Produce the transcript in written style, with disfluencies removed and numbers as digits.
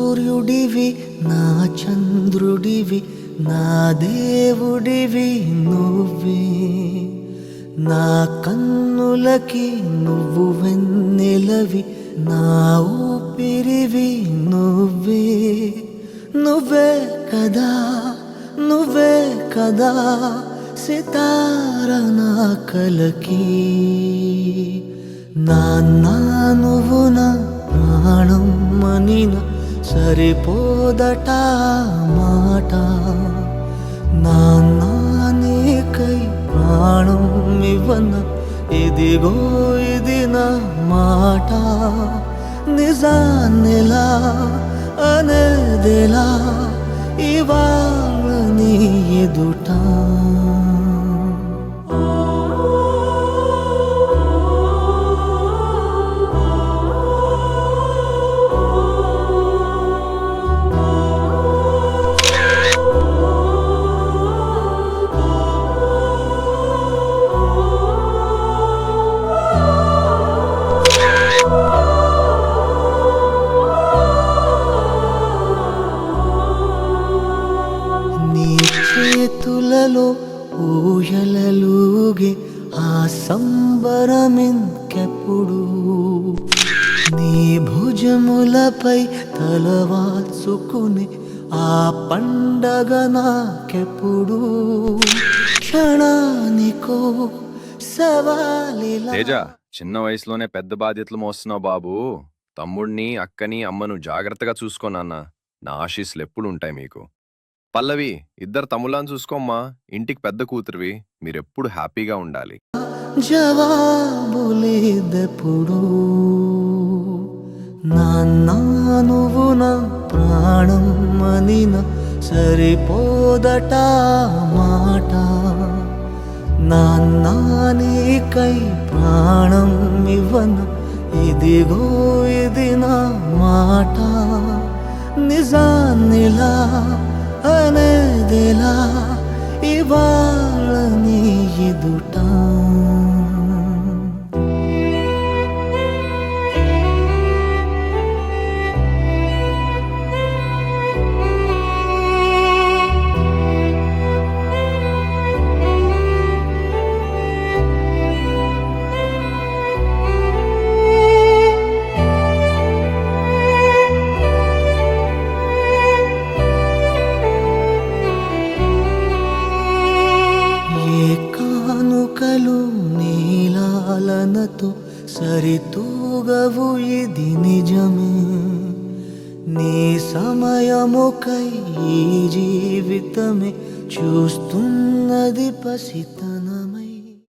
సూర్యుడివి నా చంద్రుడివి నా దేవుడివి నువ్వే నా కన్నులకి నువ్వు వెన్నెలవి నా ఊపిరివి నువ్వే నువ్వే కదా నువ్వే కదా సితార నా కలకి నాన్న నువ్వు నా ప్రాణం మనిన సరిపోదట మాట నాన్న నీకై ప్రాణం ఇవ్వన ఇదిగో ఇది నా మాట నిజాన్నిలా అనేదిలా ఇవాళ నీ ఎదుట చేతులలో ఊయలలుగే ఆ సంబరమింకెప్పుడు నీ భుజములపై తలవాల్చుకుని ఆ పండగ నాకెప్పుడు క్షణానికో సవాలిలా. తేజ, చిన్న వయసులోనే పెద్ద బాధ్యతలు మోస్తున్నావు బాబు. తమ్ముడిని అక్కని అమ్మను జాగ్రత్తగా చూసుకోనన్నా. నా ఆశీస్సులు ఎప్పుడు ఉంటాయి మీకు. పల్లవి, ఇద్దరు తమ్ముళ్ళని చూసుకోమ్మా. ఇంటికి పెద్ద కూతురువి, మీరెప్పుడు హ్యాపీగా ఉండాలి. జవాబులేదెప్పుడు నాన్న నువ్వు నా ప్రాణం మనిన సరిపోదట మాట నాన్న నీకై ప్రాణం ఇవ్వన ఇదిగో ఇది నా మాట నిజాన్నిలా అనేదిలా ఇవాళ నీ ఎదుట కానుకలు నీలాలనతో సరితూగవు ఇది నిజమే నీ సమయముకై ఈ జీవితమే చూస్తున్నది పసిత